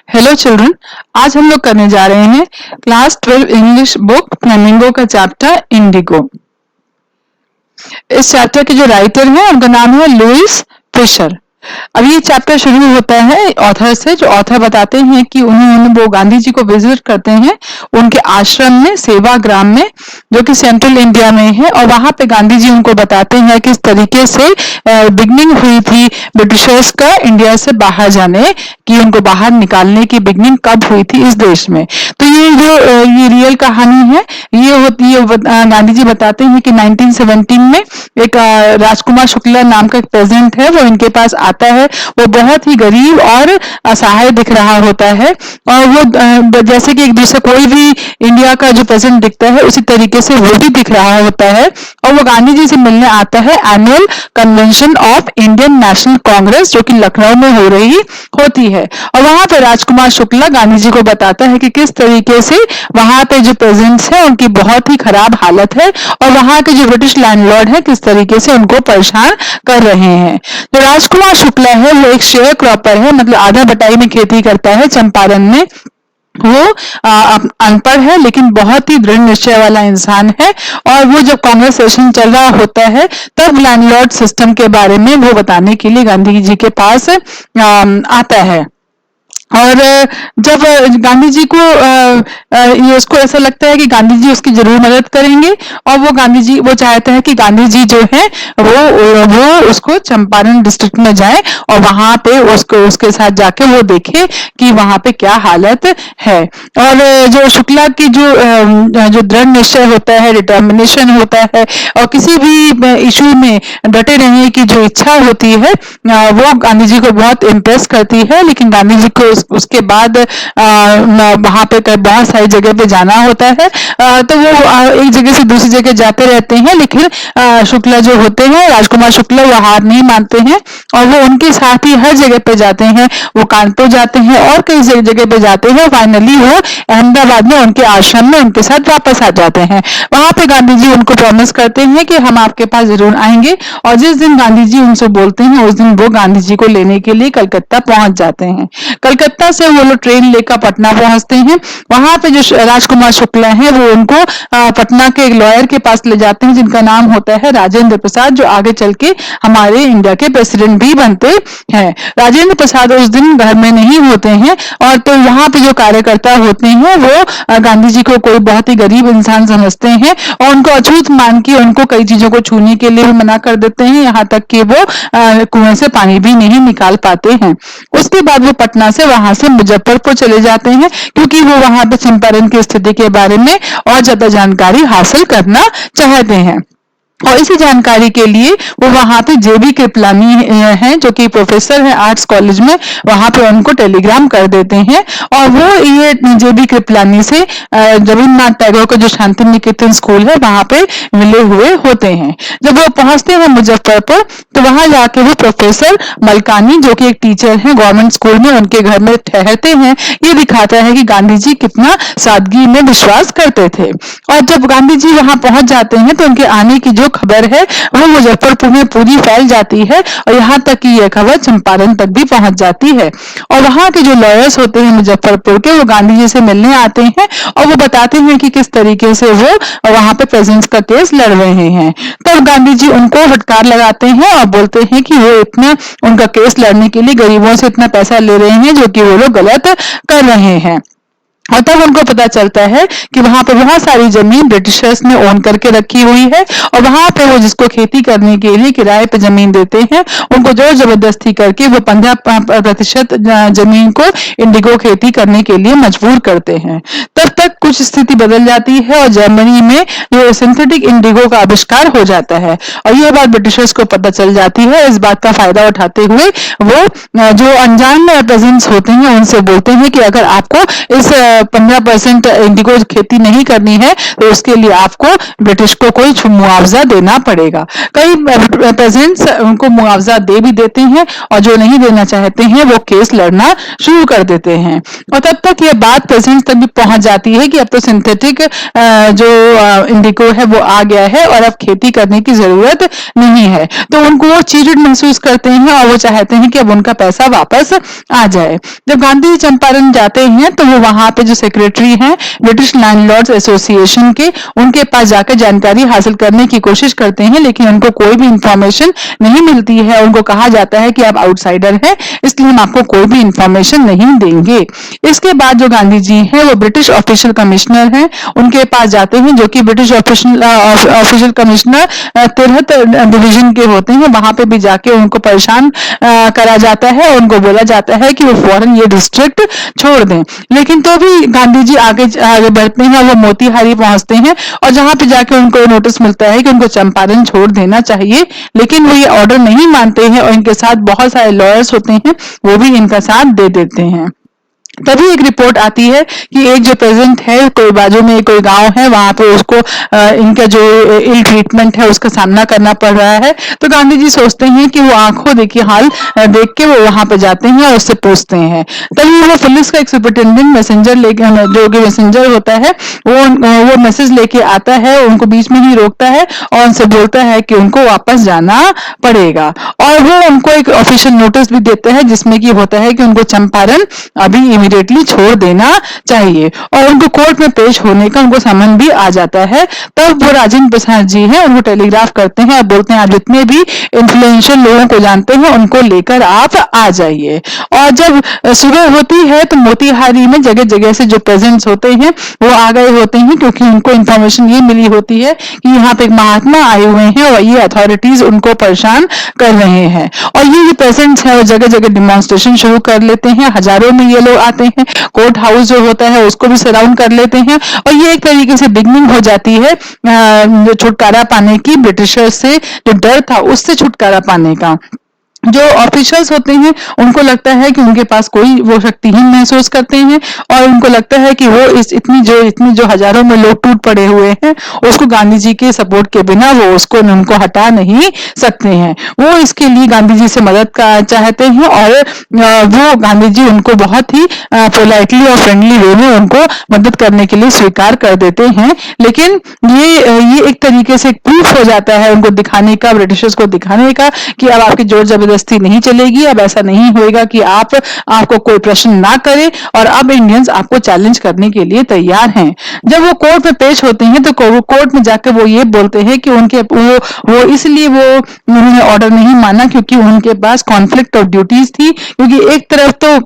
Hello children, आज हम लोग करने जा रहे हैं क्लास 12 इंग्लिश बुक फ्लेमिंगो का चैप्टर इंडिगो। इस चैप्टर के जो राइटर हैं उनका नाम है लुइस फिशर। अब ये चैप्टर शुरू होता है ऑथर से, जो ऑथर बताते हैं कि वो गांधी जी को विजिट करते हैं उनके आश्रम में, सेवाग्राम में, जो कि सेंट्रल इंडिया में है। और वहां पे गांधी जी उनको बताते हैं किस तरीके से बिगनिंग हुई थी ब्रिटिशर्स का इंडिया से बाहर जाने की, उनको बाहर निकालने की बिगनिंग कब हुई थी इस देश में। तो ये जो ये रियल कहानी है, ये होती है, गांधी जी बताते हैं कि 1917 में एक राजकुमार शुक्ला नाम का एक प्रेसिडेंट है, वो इनके पास आता है। वो बहुत ही गरीब और असहाय दिख रहा होता है, और वो जैसे कि एक दूसरे कोई भी इंडिया का जो प्रेसिडेंट दिखता है उसी तरीके से वो भी दिख रहा होता है। और वो गांधी जी से मिलने आता है annual convention of Indian national Congress, जो कि लखनऊ में हो रही होती है। और वहां पे राजकुमार शुक्ला गांधी जी को बताता है कि किस तरीके से वहां पे जो प्रेजेंट्स है उनकी बहुत ही खराब हालत है, और वहां के जो ब्रिटिश लैंडलॉर्ड है किस तरीके से उनको परेशान कर रहे हैं। तो राजकुमार शुक्ला है वो एक शेयर क्रॉपर है, मतलब आधा बटाई में खेती करता है चंपारण में। वो अनपढ़ है लेकिन बहुत ही दृढ़ निश्चय वाला इंसान है। और वो जब कांग्रेस सेशन चल रहा होता है तब लैंडलॉर्ड सिस्टम के बारे में वो बताने के लिए गांधी जी के पास आता है। और जब गांधी जी को ये उसको ऐसा लगता है कि गांधी जी उसकी जरूर मदद करेंगे, और वो चाहता है कि गांधी जी जो है वो उसको चंपारण डिस्ट्रिक्ट में जाए और वहां पे उसके साथ जाके वो देखे कि वहां पे क्या हालत है। और जो शुक्ला की जो दृढ़ निश्चय होता है, डिटर्मिनेशन होता है, और किसी भी इशू में डटे रहने की जो इच्छा होती है, वो गांधी जी को बहुत इम्प्रेस करती है। लेकिन गांधी जी को उसके बाद वहां पे बहुत सारी जगह पे जाना होता है, तो वो एक जगह से दूसरी जगह जाते रहते हैं। लेकिन शुक्ला जो होते हैं, राजकुमार शुक्ला, वो हार नहीं मानते हैं और वो उनके साथ ही हर जगह पे जाते हैं। वो कानपुर जाते हैं और कई जगह पे जाते हैं। फाइनली वो अहमदाबाद में उनके आश्रम में उनके साथ वापस आ जाते हैं। वहां पे गांधी जी उनको प्रॉमिस करते हैं कि हम आपके पास जरूर आएंगे, और जिस दिन गांधी जी उनसे बोलते हैं उस दिन वो गांधी जी को लेने के लिए कलकत्ता पहुंच जाते हैं। कलकत्ता से वो लोग ट्रेन लेकर पटना पहुंचते हैं। वहां पे जो राजकुमार शुक्ला है वो उनको पटना के एक लॉयर के पास ले जाते हैं जिनका नाम होता है राजेंद्र प्रसाद, जो आगे चल के हमारे इंडिया के प्रेसिडेंट भी बनते हैं। राजेंद्र प्रसाद उस दिन घर में नहीं होते हैं, और तो यहाँ पे जो कार्यकर्ता होते हैं वो गांधी जी को कोई बहुत ही गरीब इंसान समझते हैं और उनको अछूत मान के उनको कई चीजों को छूने के लिए भी मना कर देते हैं, यहाँ तक कि वो कुएं से पानी भी नहीं निकाल पाते हैं। उसके बाद वो पटना से वहां से मुजफ्फरपुर चले जाते हैं, क्योंकि वो वहां पे चंपारण की स्थिति के बारे में और ज्यादा जानकारी हासिल करना चाहते हैं। और इसी जानकारी के लिए वो वहां पे जेबी कृपलानी हैं, जो कि प्रोफेसर हैं आर्ट्स कॉलेज में, वहां पे उनको टेलीग्राम कर देते हैं। और वो ये जेबी कृपलानी से रविन्द्रनाथ टैगोर का जो शांति निकेतन स्कूल है वहां पे मिले हुए होते हैं। जब वो पहुंचते हैं मुजफ्फरपुर तो वहां जाके वो प्रोफेसर मलकानी, जो कि एक टीचर है गवर्नमेंट स्कूल में, उनके घर में ठहरते हैं। ये दिखाता है कि गांधी जी कितना सादगी में विश्वास करते थे। और जब गांधी जी वहां पहुंच जाते हैं तो उनके आने की जो खबर है वो मुजफ्फरपुर में पूरी फैल जाती है, और यहाँ तक कि यह खबर चंपारण तक भी पहुंच जाती है। और वहां के जो लॉयर्स होते हैं मुजफ्फरपुर के, वो गांधी जी से मिलने आते हैं और वो बताते हैं कि किस तरीके से वो वहां पे प्रेजेंस का केस लड़ रहे हैं। तब गांधी जी उनको फटकार लगाते हैं और बोलते हैं कि वो इतना उनका केस लड़ने के लिए गरीबों से इतना पैसा ले रहे हैं, जो कि वो लोग गलत कर रहे हैं। और तब उनको पता चलता है कि वहां पर बहुत सारी जमीन ब्रिटिशर्स ने ओन करके रखी हुई है, और वहां पे वो जिसको खेती करने के लिए किराए पे जमीन देते हैं उनको जोर जबरदस्ती करके वो 15% जमीन को इंडिगो खेती करने के लिए मजबूर करते हैं। तब तक कुछ स्थिति बदल जाती है और जर्मनी में जो सिंथेटिक इंडिगो का आविष्कार हो जाता है, और यह बात ब्रिटिशर्स को पता चल जाती है। इस बात का फायदा उठाते हुए वो जो अनजान प्रेजेंट्स होते हैं उनसे बोलते हैं कि अगर आपको इस 15% इंडिगो खेती नहीं करनी है तो उसके लिए आपको ब्रिटिश को कोई मुआवजा देना पड़ेगा। कई पेजेंट्स उनको मुआवजा दे भी देते हैं और जो नहीं देना चाहते हैं वो केस लड़ना शुरू कर देते हैं। और तब तक ये बात पेजेंट्स तक भी पहुंच जाती है कि अब तो सिंथेटिक जो इंडिगो है वो आ गया है और अब खेती करने की जरूरत नहीं है, तो उनको वो चीटिड महसूस करते हैं और वो चाहते हैं कि अब उनका पैसा वापस आ जाए। जब गांधी जी चंपारण जाते हैं तो वो वहां पे जो सेक्रेटरी हैं ब्रिटिश लैंडलॉर्ड्स एसोसिएशन के, उनके पास जाकर जानकारी हासिल करने की कोशिश करते हैं, लेकिन उनको कोई भी इंफॉर्मेशन नहीं मिलती है। उनको कहा जाता है कि आप आउटसाइडर हैं, इसलिए हम आपको कोई भी इंफॉर्मेशन नहीं देंगे। इसके बाद जो गांधी जी हैं वो ब्रिटिश ऑफिशियल कमिश्नर हैं, उनके पास जाते हैं, जो कि British official commissioner Tirhut division के होते हैं। वहां पे भी जाके उनको परेशान करा जाता है, उनको बोला जाता है कि वो फौरन ये डिस्ट्रिक्ट छोड़ दें, लेकिन तो भी गांधी जी आगे आगे बढ़ते हैं। वो मोतीहारी पहुंचते हैं और जहां पे जाके उनको नोटिस मिलता है कि उनको चंपारण छोड़ देना चाहिए, लेकिन वो ये ऑर्डर नहीं मानते हैं और इनके साथ बहुत सारे लॉयर्स होते हैं, वो भी इनका साथ दे देते हैं। तभी एक रिपोर्ट आती है कि एक जो पेजेंट है, कोई बाजू में कोई गांव है, वहां पे उसको इनका जो इल ट्रीटमेंट है उसका सामना करना पड़ रहा है। तो गांधी जी सोचते हैं कि वो आंखों देखी हाल देख के वो वहां पे जाते हैं और उससे पूछते हैं। तभी वो पुलिस का एक सुपरिटेंडेंट मैसेंजर लेके, जो कि मैसेंजर होता है, वो मैसेज लेके आता है, उनको बीच में ही रोकता है और उनसे बोलता है कि उनको वापस जाना पड़ेगा। और वो उनको एक ऑफिशियल नोटिस भी देता है जिसमें कि होता है कि उनको चंपारण अभी इमीडिएटली छोड़ देना चाहिए और उनको कोर्ट में पेश होने का उनको समन भी आ जाता है। तब वो राजेंद्र प्रसाद जी हैं, उनको टेलीग्राफ करते हैं और बोलते हैं आप जितने भी इन्फ्लुएंशियल लोगों को जानते हैं उनको लेकर आप आ जाइए। और जब सुबह होती है तो मोतीहारी में जगह जगह से जो प्रेजेंट्स होते हैं वो आ गए होते हैं, क्योंकि उनको इंफॉर्मेशन ये मिली होती है कि यहाँ पे एक महात्मा आए हुए हैं और ये अथॉरिटीज उनको परेशान कर रहे हैं। और ये प्रेजेंट्स है वो जगह जगह डिमॉन्स्ट्रेशन शुरू कर लेते हैं, हजारों में ये लोग आते हैं, कोर्ट हाउस जो होता है उसको भी सराउंड कर लेते हैं और ये एक तरीके से बिगनिंग हो जाती है छुटकारा पाने की, ब्रिटिशर्स से जो डर था उससे छुटकारा पाने का। जो ऑफिशियल्स होते हैं उनको लगता है कि उनके पास कोई, वो शक्तिहीन महसूस करते हैं और उनको लगता है कि वो इतनी जो हजारों में लोग टूट पड़े हुए हैं उसको गांधी जी के सपोर्ट के बिना वो उसको उनको हटा नहीं सकते हैं। वो इसके लिए गांधी जी से मदद चाहते हैं और वो गांधी जी उनको बहुत ही पोलाइटली और फ्रेंडली वे में उनको मदद करने के लिए स्वीकार कर देते हैं। लेकिन ये एक तरीके से प्रूफ हो जाता है उनको दिखाने का, ब्रिटिशर्स को दिखाने का कि अब आपकी जोर जबरदस्ती नहीं चलेगी, अब ऐसा नहीं होएगा कि आपको कोई प्रश्न ना करे और अब इंडियंस आपको चैलेंज करने के लिए तैयार हैं। जब वो कोर्ट में पेश होते हैं तो कोर्ट में जाकर वो ये बोलते हैं कि उनके वो इसलिए वो उन्होंने ऑर्डर नहीं माना क्योंकि उनके पास कॉन्फ्लिक्ट ऑफ ड्यूटीज थी, क्योंकि एक तरफ तो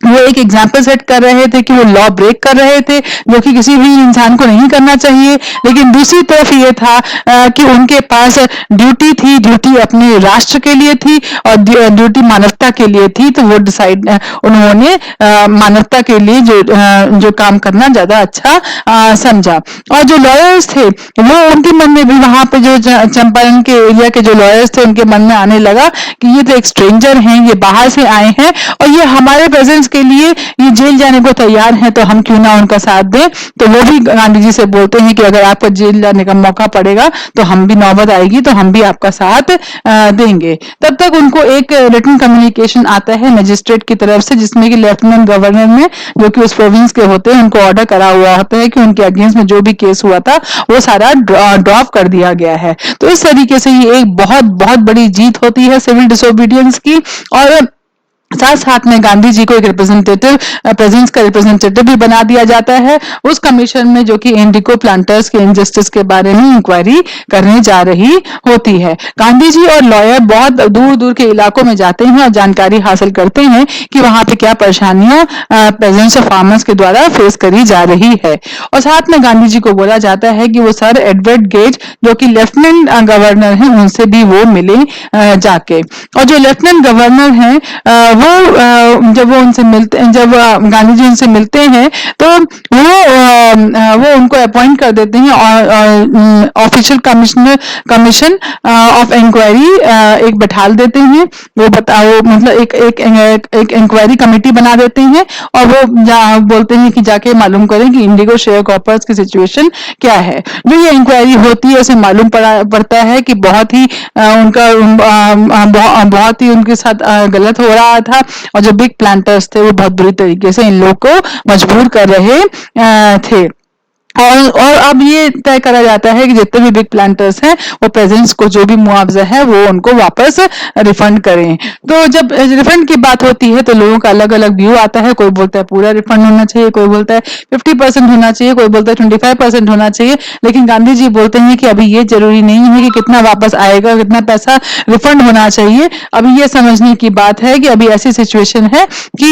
वो एक एग्जाम्पल सेट कर रहे थे कि वो लॉ ब्रेक कर रहे थे जो कि किसी भी इंसान को नहीं करना चाहिए, लेकिन दूसरी तरफ ये था कि उनके पास ड्यूटी थी, ड्यूटी अपने राष्ट्र के लिए थी और ड्यूटी मानवता के लिए थी। तो वो डिसाइड उन्होंने मानवता के लिए जो काम करना ज्यादा अच्छा समझा। और जो लॉयर्स थे वो उनके मन में भी, वहां पे जो चंपारण के एरिया के जो लॉयर्स थे उनके मन में आने लगा कि ये तो एक स्ट्रेंजर हैं, ये बाहर से आए हैं और ये हमारे प्रेजेंस के लिए ये जेल जाने को तैयार हैं, तो हम क्यों ना उनका साथ दें। तो वो भी गांधी जी से बोलते हैं कि अगर आपको जेल जाने का मौका पड़ेगा तो हम भी, नौबत आएगी तो हम भी आपका साथ देंगे। तब तक उनको एक रिटन कम्युनिकेशन आता है मजिस्ट्रेट की तरफ से, जिसमें कि लेफ्टिनेंट गवर्नर ने, जो कि उस प्रोविंस के होते हैं, उनको ऑर्डर करा हुआ होता है कि उनके अगेंस्ट में जो भी केस हुआ था वो सारा ड्रॉप कर दिया गया है। तो इस तरीके से ये एक बहुत बहुत बड़ी जीत होती है सिविल डिसोबीडियंस की। और साथ साथ में गांधी जी को एक रिप्रेजेंटेटिव, प्रेजेंस का रिप्रेजेंटेटिव भी बना दिया जाता है उस कमीशन में, जो कि इंडिगो प्लांटर्स के इनजस्टिस के बारे में इंक्वायरी करने जा रही होती है। गांधी जी और लॉयर बहुत दूर दूर के इलाकों में जाते हैं और जानकारी हासिल करते हैं कि वहां पे क्या परेशानियां प्रेजेंस ऑफ फार्मर्स के द्वारा फेस करी जा रही है। और साथ में गांधी जी को बोला जाता है कि वो सर एडवर्ड गेज, जो कि लेफ्टिनेंट गवर्नर हैं, उनसे भी वो मिले जाके। और जो लेफ्टिनेंट गवर्नर हैं जब वो उनसे मिलते हैं, जब गांधी जी उनसे मिलते हैं तो वो उनको अपॉइंट कर देते हैं और ऑफिशियल कमीशन ऑफ इंक्वायरी एक बैठाल देते हैं। वो मतलब एक इंक्वायरी कमेटी बना देते हैं और वो बोलते हैं कि जाके मालूम करें कि इंडिगो शेयर कॉर्पर्स की सिचुएशन क्या है। जो ये इंक्वायरी होती है उसे मालूम पड़ता है कि बहुत ही बहुत ही उनके साथ गलत हो रहा था और जो बिग प्लांटर्स थे वो बहुत बुरी तरीके से इन लोग को मजबूर कर रहे थे। और अब ये तय करा जाता है कि जितने भी बिग प्लांटर्स हैं वो प्रेजेंट्स को जो भी मुआवजा है वो उनको वापस रिफंड करें। तो जब रिफंड की बात होती है तो लोगों का अलग अलग व्यू आता है। कोई बोलता है पूरा रिफंड होना चाहिए, कोई बोलता है 50% होना चाहिए, कोई बोलता है 25% होना चाहिए। लेकिन गांधी जी बोलते हैं कि अभी ये जरूरी नहीं है कि कितना वापस आएगा, कितना पैसा रिफंड होना चाहिए। अभी ये समझने की बात है कि अभी ऐसी सिचुएशन है कि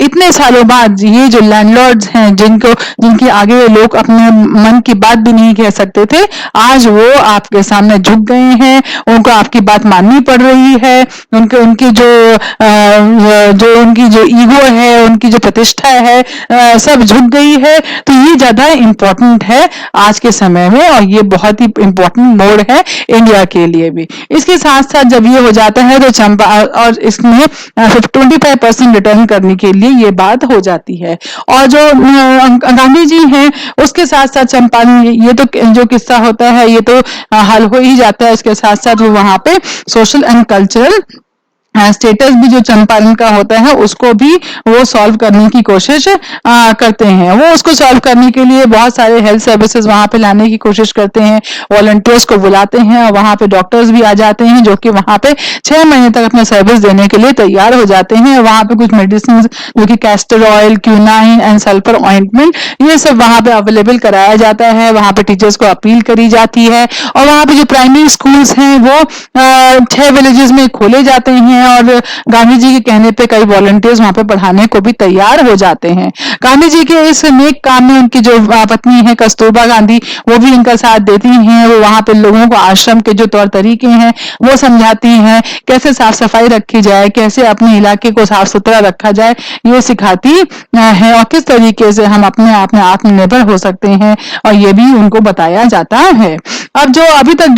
इतने सालों बाद ये जो लैंडलॉर्ड्स हैं जिनके आगे लोग अपने मन की बात भी नहीं कह सकते थे, आज वो आपके सामने झुक गए हैं, उनको आपकी बात माननी पड़ रही है। उनकी जो ईगो है, उनकी जो प्रतिष्ठा है, सब झुक गई है। तो ये ज्यादा इम्पोर्टेंट है आज के समय में और ये बहुत ही इम्पोर्टेंट मोड़ है इंडिया के लिए भी। इसके साथ साथ जब ये हो जाता है तो चंपा और इसमें 25% रिटर्न करने के लिए ये बात हो जाती है। और जो गांधी जी हैं उसके साथ साथ चंपारण, ये तो जो किस्सा होता है ये तो हल हो ही जाता है। इसके साथ साथ वो वहां पे सोशल एंड कल्चरल स्टेटस भी जो चंपारण का होता है उसको भी वो सॉल्व करने की कोशिश करते हैं। वो उसको सॉल्व करने के लिए बहुत सारे हेल्थ सर्विसेज वहां पे लाने की कोशिश करते हैं, वॉलंटियर्स को बुलाते हैं और वहां पे डॉक्टर्स भी आ जाते हैं जो कि वहां पे 6 महीने तक अपना सर्विस देने के लिए तैयार हो जाते हैं। वहां पे कुछ मेडिसिन जो कि castor oil, quinine and sulphur ointment, ये सब वहां पे अवेलेबल कराया जाता है। वहां पे टीचर्स को अपील करी जाती है और वहां पे जो प्राइमरी स्कूल्स हैं वो 6 विलेजेस में खोले जाते हैं और गांधी जी के कहने पे कई वॉलंटियर्स वहां पे पढ़ाने को भी तैयार हो जाते हैं। गांधी जी के इस नेक काम में उनकी जो पत्नी है कस्तूरबा गांधी, वो भी इनका साथ देती हैं। वो वहां पे लोगों को आश्रम के जो तौर तरीके हैं वो समझाती हैं, कैसे साफ सफाई रखी जाए, कैसे अपने इलाके को साफ सुथरा रखा जाए, ये सिखाती है और किस तरीके से हम अपने आप में आत्मनिर्भर हो सकते हैं और ये भी उनको बताया जाता है। अब जो अभी तक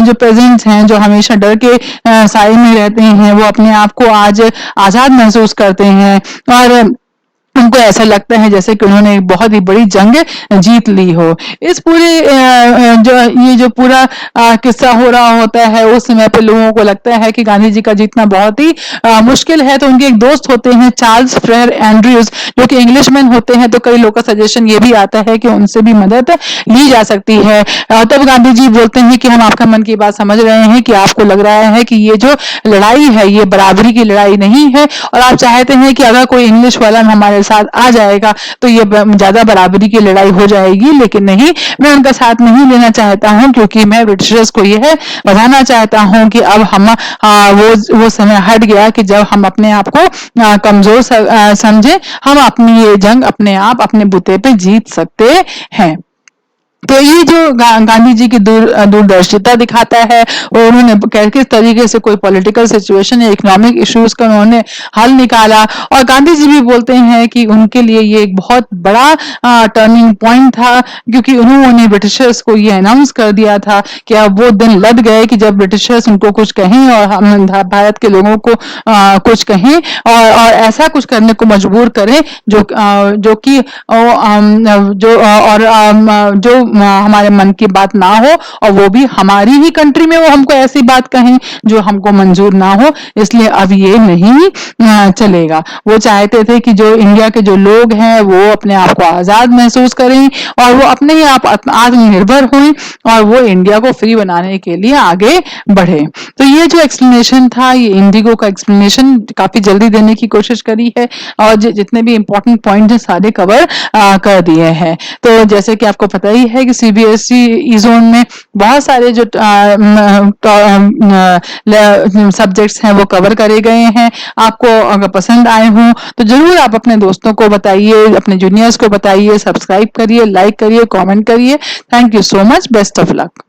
जो प्रेजेंट्स हैं, जो हमेशा डर के साए में रहते हैं, वो अपने आप को आज आजाद महसूस करते हैं और उनको ऐसा लगता है जैसे कि उन्होंने एक बहुत ही बड़ी जंग जीत ली हो। इस पूरे ये जो पूरा किस्सा हो रहा होता है उस समय पे लोगों को लगता है कि गांधी जी का जीतना बहुत ही मुश्किल है। तो उनके एक दोस्त होते हैं चार्ल्स फ्रेयर एंड्रयूज, जो कि इंग्लिशमैन होते हैं। तो कई लोग का सजेशन ये भी आता है कि उनसे भी मदद ली जा सकती है। तब गांधी जी बोलते हैं कि हम आपका मन की बात समझ रहे हैं कि आपको लग रहा है कि ये जो लड़ाई है ये बराबरी की लड़ाई नहीं है और आप चाहते हैं कि अगर कोई इंग्लिश वाला हमारे साथ आ जाएगा तो ये ज्यादा बराबरी की लड़ाई हो जाएगी। लेकिन नहीं, मैं उनका साथ नहीं लेना चाहता हूं क्योंकि मैं ब्रिटिशर्स को यह बताना चाहता हूं कि अब हम वो समय हट गया कि जब हम अपने आप को कमजोर समझे। हम अपनी ये जंग अपने आप अपने बुते पे जीत सकते हैं। तो ये जो गांधी जी की दूरदर्शिता दिखाता है और उन्होंने किस तरीके से कोई पॉलिटिकल सिचुएशन या इकोनॉमिक इश्यूज का उन्होंने हल निकाला। और गांधी जी भी बोलते हैं कि उनके लिए ये एक बहुत बड़ा टर्निंग पॉइंट था क्योंकि उन्होंने ब्रिटिशर्स को ये अनाउंस कर दिया था कि अब वो दिन लद गए कि जब ब्रिटिशर्स उनको कुछ कहें और हम भारत के लोगों को कुछ कहें और ऐसा कुछ करने को मजबूर करें जो कि जो हमारे मन की बात ना हो और वो भी हमारी ही कंट्री में वो हमको ऐसी बात कहें जो हमको मंजूर ना हो। इसलिए अब ये नहीं चलेगा। वो चाहते थे कि जो इंडिया के जो लोग हैं वो अपने आप को आजाद महसूस करें और वो अपने ही आप आत्मनिर्भर हों और वो इंडिया को फ्री बनाने के लिए आगे बढ़े। तो ये जो एक्सप्लेनेशन था, ये इंडिगो का एक्सप्लेनेशन काफी जल्दी देने की कोशिश करी है और जितने भी इंपॉर्टेंट पॉइंट है सारे कवर कर दिए हैं। तो जैसे कि आपको पता ही है कि सीबीएसई जोन में बहुत सारे जो सब्जेक्ट्स हैं वो कवर करे गए हैं। आपको अगर पसंद आए हों तो जरूर आप अपने दोस्तों को बताइए, अपने जूनियर्स को बताइए, सब्सक्राइब करिए, लाइक करिए, कमेंट करिए। Thank you so much, best of luck.